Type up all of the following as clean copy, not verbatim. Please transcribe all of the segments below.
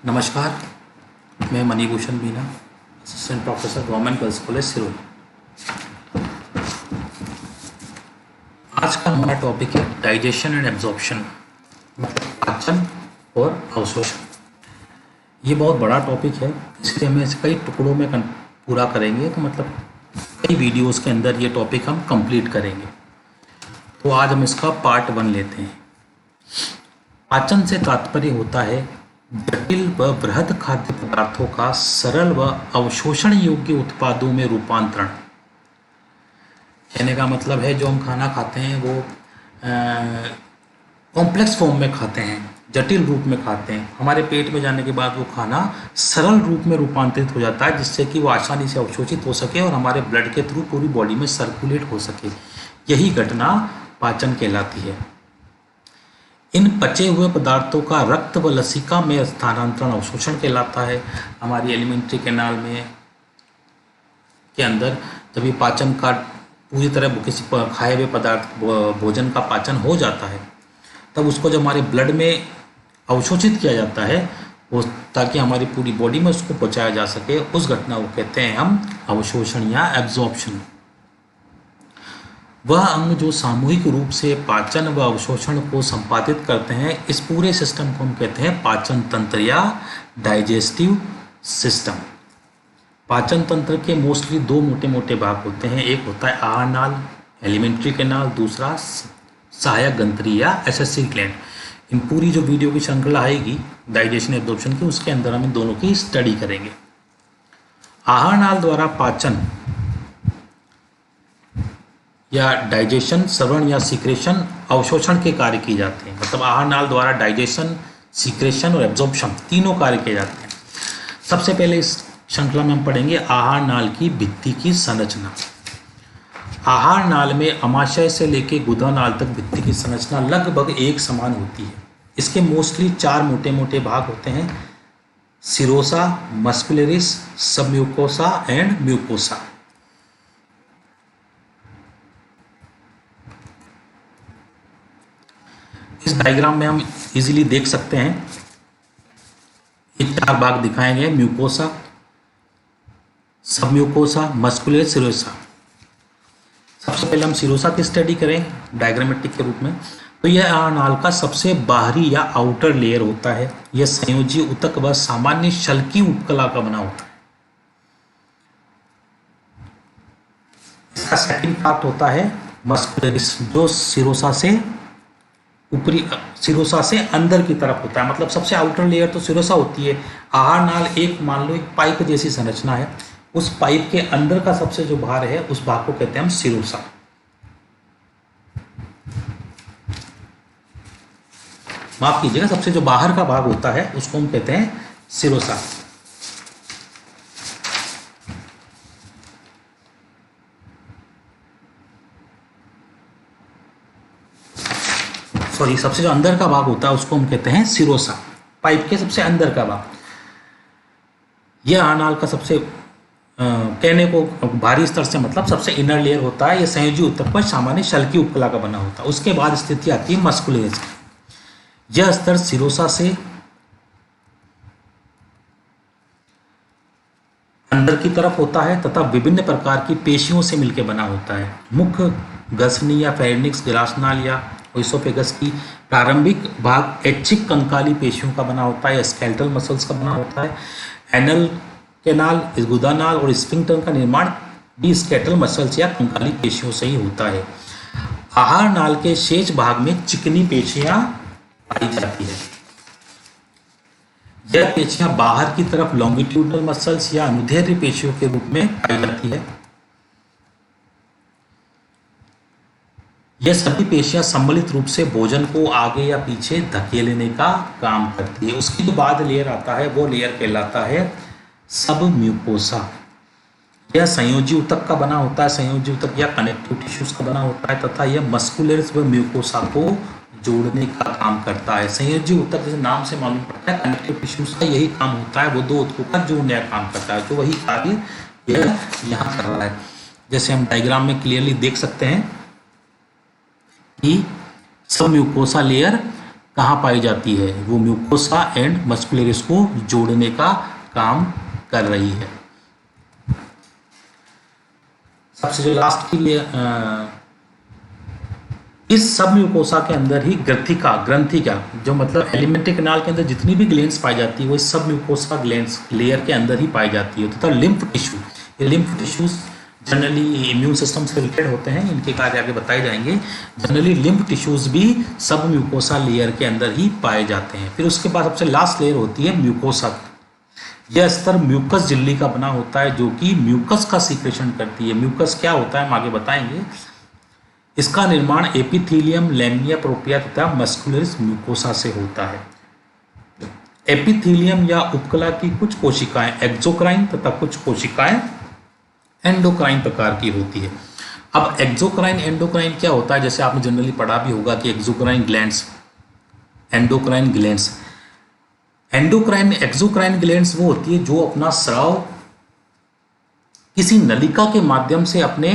नमस्कार, मैं Manibhushan Meena, assistant professor government girls college Sirohi. आज का हमारा टॉपिक है डाइजेशन एंड एब्जॉर्प्शन, मतलब पाचन और अवशोषण। ये बहुत बड़ा टॉपिक है, इसलिए हम इसे कई टुकड़ों में पूरा करेंगे, तो मतलब कई वीडियोस के अंदर ये टॉपिक हम कंप्लीट करेंगे। तो आज हम इसका पार्ट 1 लेते हैं। पाचन से तात्पर्य होता है जटिल व बृहद खाद्य पदार्थों का सरल व अवशोषण योग्य उत्पादों में रूपांतरण। कहने का मतलब है जो हम खाना खाते हैं वो कॉम्प्लेक्स फॉर्म में खाते हैं, जटिल रूप में खाते हैं। हमारे पेट में जाने के बाद वो खाना सरल रूप में रूपांतरित हो जाता है, जिससे कि वो आसानी से अवशोषित हो सके और हमारे ब्लड के थ्रू पूरी बॉडी में सर्कुलेट हो सके। यही घटना पाचन कहलाती है। इन पचे हुए पदार्थों का रक्त व लसिका में स्थानांतरण अवशोषण कहलाता है। हमारी एलिमेंट्री कैनाल में के अंदर जब ये पाचन का पूरी तरह किसी खाए हुए पदार्थ भोजन का पाचन हो जाता है, तब उसको जब हमारे ब्लड में अवशोषित किया जाता है वो, ताकि हमारी पूरी बॉडी में उसको पहुँचाया जा सके, उस घटना को कहते हैं हम अवशोषण या एब्जॉर्प्शन। वह अंग जो सामूहिक रूप से पाचन व अवशोषण को संपादित करते हैं, इस पूरे सिस्टम को हम कहते हैं पाचन तंत्र या डाइजेस्टिव सिस्टम। पाचन तंत्र के मोस्टली 2 मोटे मोटे भाग होते हैं। एक होता है आहार नाल, एलिमेंट्री कैनाल, दूसरा सहायक ग्रंथि या एसेसरी ग्लैंड। इन पूरी जो वीडियो की श्रृंखला आएगी डाइजेशन एब्जॉर्प्शन की, उसके अंदर हम इन दोनों की स्टडी करेंगे। आहार नाल द्वारा पाचन या डाइजेशन, श्रवण या सीक्रेशन, अवशोषण के कार्य किए जाते हैं। मतलब आहार नाल द्वारा डाइजेशन, सीक्रेशन और एब्जॉर्प्शन तीनों कार्य किए जाते हैं। सबसे पहले इस श्रृंखला में हम पढ़ेंगे आहार नाल की भित्ति की संरचना। आहार नाल में अमाशय से लेकर गुदा नाल तक भित्ति की संरचना लगभग एक समान होती है। इसके मोस्टली 4 मोटे मोटे भाग होते हैं: serosa, muscularis, submucosa and mucosa. इस डायग्राम में हम इजीली देख सकते हैं, ये 4 भाग दिखाए गए: म्यूकोसा, सबम्यूकोसा, मस्कुलर, सिरोसा। सबसे पहले हम सिरोसा की स्टडी करें डायग्रामेटिक के रूप में। तो यह आहार नाल का सबसे बाहरी या आउटर लेयर होता है। यह संयोजी ऊतक व सामान्य शल्की उपकला का बना होता है। इसका सेकंड पार्ट होता है मस्कुलरिस, जो सिरोसा से ऊपरी, सिरोसा से अंदर की तरफ होता है। मतलब सबसे आउटर लेयर तो सिरोसा होती है। आहार नाल एक, मान लो, एक पाइप जैसी संरचना है। उस पाइप के अंदर का सबसे जो भाग है उस भाग को कहते हैं हम सिरोसा। माफ कीजिएगा, सबसे जो बाहर का भाग होता है उसको हम कहते हैं सिरोसा। सॉरी, सबसे जो अंदर का भाग होता है उसको हम कहते हैं सिरोसा, पाइप के सबसे अंदर का भाग। यह आहार नाल का सबसे कहने को भारी स्तर से मतलब सबसे इनर लेयर होता है। यह संयोजी ऊतक पर सामान्य शल्की उपकला का बना होता है। उसके बाद स्थिति आती है मस्कुलरिस की। यह स्तर सिरोसा से अंदर की तरफ होता है तथा विभिन्न प्रकार की पेशियों से मिलकर बना होता है। मुख्य ग्रसनी या फेरिंक्स, ग्रासनाल या ओइसोफेगस की प्रारंभिक भाग ऐच्छिक कंकाली पेशियों का बना होता है या स्केलेटल मसल्स का बना होता है। एनल कैनाल, गुदा नाल और स्फिंक्टर का निर्माण भी स्केलेटल मसल्स या कंकाली पेशियों से ही होता है। आहार नाल के शेष भाग में चिकनी पेशियां पाई जाती है। यह पेशियां बाहर की तरफ लॉन्गिट्यूडनल मसल्स या अनुदैर्ध्य पेशियों के रूप में पाई जाती है। यह सभी पेशियां सम्मिलित रूप से भोजन को आगे या पीछे धकेलने का काम करती है। उसकी जो बाद लेयर आता है वो लेयर कहलाता है सबम्यूकोसा। यह संयोजी ऊतक का बना होता है, संयोजी ऊतक या कनेक्टिव टिश्यूज का बना होता है तथा यह मस्कुलरिस व म्यूकोसा को जोड़ने का काम करता है। संयोजी ऊतक जैसे नाम से मालूम पड़ता है, कनेक्टिव टिश्यूज का यही काम होता है, वो 2 ऊतकों का जोड़ने का काम करता है। तो वही कार्य यह यहाँ कर रहा है। जैसे हम डायग्राम में क्लियरली देख सकते हैं कि सबम्यूकोसा लेयर कहाँ पाई जाती है? वो म्यूकोसा एंड मस्कुलरिस को जोड़ने का काम कर रही है। सबसे जो लास्ट की इस सब म्यूकोसा के अंदर ही ग्रंथिका जो मतलब एलिमेंट्री कैनाल के अंदर जितनी भी ग्लैंड्स पाई जाती है वो इस सब म्यूकोसा ग्लैंड्स लेयर के अंदर ही पाई जाती है। तथा लिम्फ टिश्यू, ये lymph tissues generally immune system से रिलेटेड होते हैं, इनके कार्य आगे बताए जाएंगे। जनरली लिम्फ टिश्यूज भी सब म्यूकोसा लेयर के अंदर ही पाए जाते हैं। फिर उसके बाद सबसे लास्ट लेयर होती है म्यूकोसा। यह स्तर म्यूकस झिल्ली का बना होता है जो कि म्यूकस का सीक्रेशन करती है। म्यूकस क्या होता है हम आगे बताएंगे। इसका निर्माण एपिथेलियम, लैमिनिया प्रोप्रिया तथा मस्कुलरिस म्यूकोसा से होता है। एपिथेलियम या उपकला की कुछ कोशिकाएं एक्सोक्राइन तथा कुछ कोशिकाएं एंडोक्राइन प्रकार की होती है। अब एक्सोक्राइन एंडोक्राइन क्या होता है, जैसे आपने जनरली पढ़ा भी होगा कि exocrine glands, endocrine glands. Exocrine glands वो होती है जो अपना स्राव किसी नलिका के माध्यम से अपने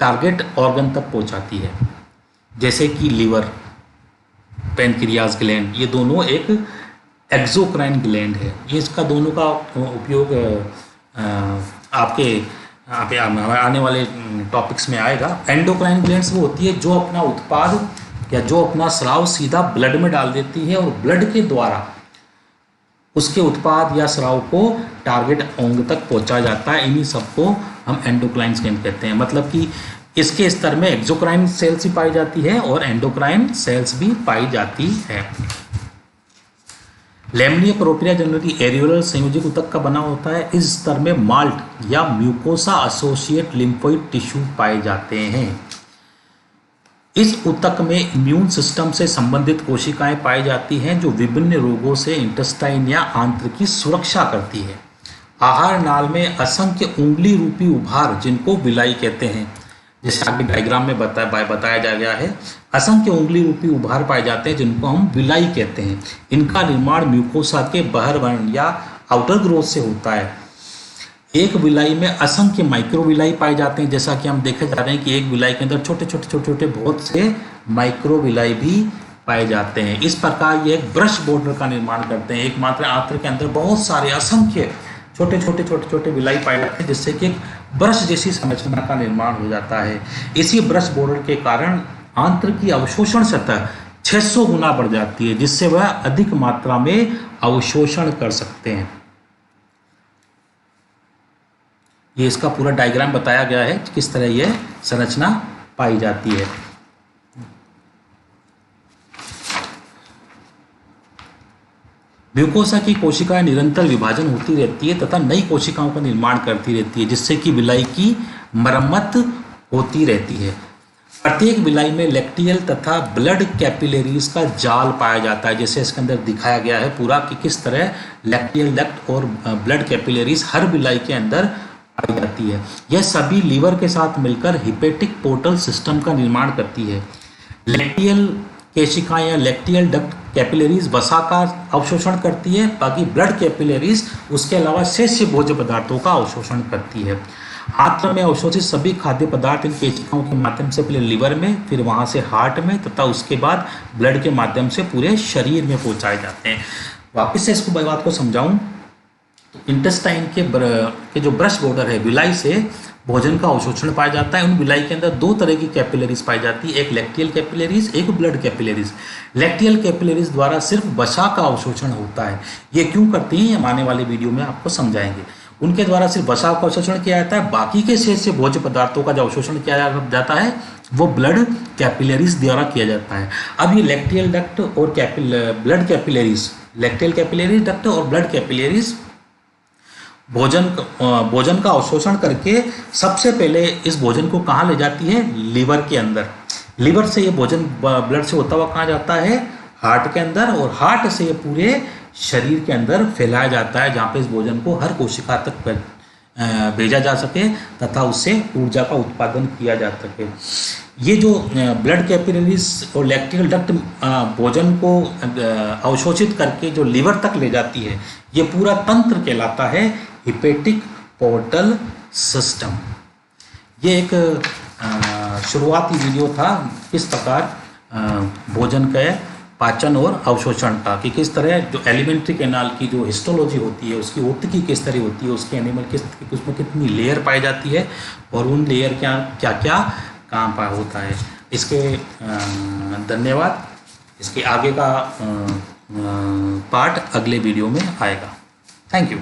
टारगेट ऑर्गन तक पहुंचाती है, जैसे कि लीवर, पैनक्रियाज ग्लैंड, ये दोनों एक एक्सोक्राइन ग्लैंड है। ये इसका दोनों का उपयोग आपके आने वाले टॉपिक्स में आएगा। एंडोक्राइन ग्लैंड्स वो होती है जो अपना उत्पाद या जो अपना स्राव सीधा ब्लड में डाल देती है और ब्लड के द्वारा उसके उत्पाद या स्राव को टारगेट अंग तक पहुंचा जाता है। इन्हीं सबको हम एंडोक्राइन ग्लैंड कहते हैं। मतलब कि इसके स्तर में एक्सोक्राइन सेल्स भी पाई जाती है और एंडोक्राइन सेल्स भी पाई जाती है। लैमिनिया प्रोप्रिया जनरली एरियोलर संयोजक ऊतक का बना होता है। इस स्तर में माल्ट या म्यूकोसा एसोसिएट लिम्फोइड टिश्यू पाए जाते हैं। इस ऊतक में इम्यून सिस्टम से संबंधित कोशिकाएं पाई जाती हैं जो विभिन्न रोगों से इंटेस्टाइन या आंत्र की सुरक्षा करती है। आहार नाल में असंख्य उंगली रूपी उभार जिनको विलाई कहते हैं, जैसे आगे डायग्राम में बताया जा गया है, असंख्य उंगली रूपी उभार पाए जाते हैं जिनको हम विलाई कहते हैं। इनका निर्माण म्यूकोसा के बहिर्वर्ण या आउटर ग्रोथ से होता है। एक विलाई में असंख्य माइक्रो विलाई पाए जाते हैं, जैसा कि हम देखे जा रहे हैं कि एक विलाई के अंदर छोटे छोटे बहुत से माइक्रो विलाई भी पाए जाते हैं। इस प्रकार ये एक ब्रश बॉर्डर का निर्माण करते हैं। एक मात्र आंत्र के अंदर बहुत सारे असंख्य छोटे छोटे विलाई पाए जाते हैं, जिससे कि एक ब्रश जैसी संरचना का निर्माण हो जाता है। इसी ब्रश बॉर्डर के कारण आंत्र की अवशोषण सतह 600 गुना बढ़ जाती है, जिससे वह अधिक मात्रा में अवशोषण कर सकते हैं। ये इसका पूरा डायग्राम बताया गया है किस तरह यह संरचना पाई जाती है। म्यूकोसा की कोशिकाएं निरंतर विभाजन होती रहती है तथा नई कोशिकाओं का निर्माण करती रहती है, जिससे कि विलाई की मरम्मत होती रहती है। प्रत्येक विलाई में लैक्टियल तथा ब्लड कैपिलरीज का जाल पाया जाता है, जैसे इसके अंदर दिखाया गया है पूरा कि किस तरह लैक्टियल डक्ट और ब्लड कैपिलरीज हर विलाई के अंदर पाई जाती है। यह सभी लीवर के साथ मिलकर हिपेटिक पोर्टल सिस्टम का निर्माण करती है। लैक्टियल केशिकाएं या लैक्टियल डक्ट कैपिलरीज वसा का अवशोषण करती है, बाकी ब्लड कैपिलरीज उसके अलावा शेष भोज्य पदार्थों का अवशोषण करती है। आंत्र में अवशोषित सभी खाद्य पदार्थ इन केशिकाओं के माध्यम से पहले लिवर में, फिर वहां से हार्ट में तथा उसके बाद ब्लड के माध्यम से पूरे शरीर में पहुंचाए जाते हैं। वापिस से इसको बात को समझाऊं, इंटेस्टाइन के जो ब्रश बॉर्डर है, विलाई से भोजन का अवशोषण पाया जाता है। उन विलाई के अंदर दो तरह की कैपिलरीज पाई जाती है, एक लैक्टियल कैपिलरीज, एक ब्लड कैपिलरीज। लैक्टियल कैपिलरीज द्वारा सिर्फ वसा का अवशोषण होता है। ये क्यों करती हैं हम आने वाले वीडियो में आपको समझाएंगे। उनके द्वारा सिर्फ वसा का अवशोषण किया जाता है, बाकी के शेष से भोज्य पदार्थों का जो अवशोषण किया जाता है वो ब्लड कैपिलरीज द्वारा किया जाता है। अब ये लैक्टियल डक्ट और blood capillaries, lacteal capillaries duct और ब्लड कैपिलरीज भोजन का अवशोषण करके सबसे पहले इस भोजन को कहाँ ले जाती है? लीवर के अंदर। लीवर से ये भोजन ब्लड से होता हुआ कहाँ जाता है? हार्ट के अंदर, और हार्ट से ये पूरे शरीर के अंदर फैलाया जाता है, जहाँ पे इस भोजन को हर कोशिका तक भेजा जा सके तथा उससे ऊर्जा का उत्पादन किया जा सके। ये जो ब्लड कैपिलरीज और लैक्टियल डक्ट भोजन को अवशोषित करके जो लीवर तक ले जाती है, ये पूरा तंत्र कहलाता है हिपेटिक पोर्टल सिस्टम। ये एक शुरुआती वीडियो था किस प्रकार भोजन के पाचन और अवशोषण का, कि किस तरह जो एलिमेंट्री कैनाल की जो हिस्टोलॉजी होती है उसकी ओतिकी किस तरह होती है, उसके एनिमल उसमें कितनी लेयर पाई जाती है और उन लेयर क्या क्या काम होता है। इसके धन्यवाद। इसके आगे का पार्ट अगले वीडियो में आएगा। Thank you.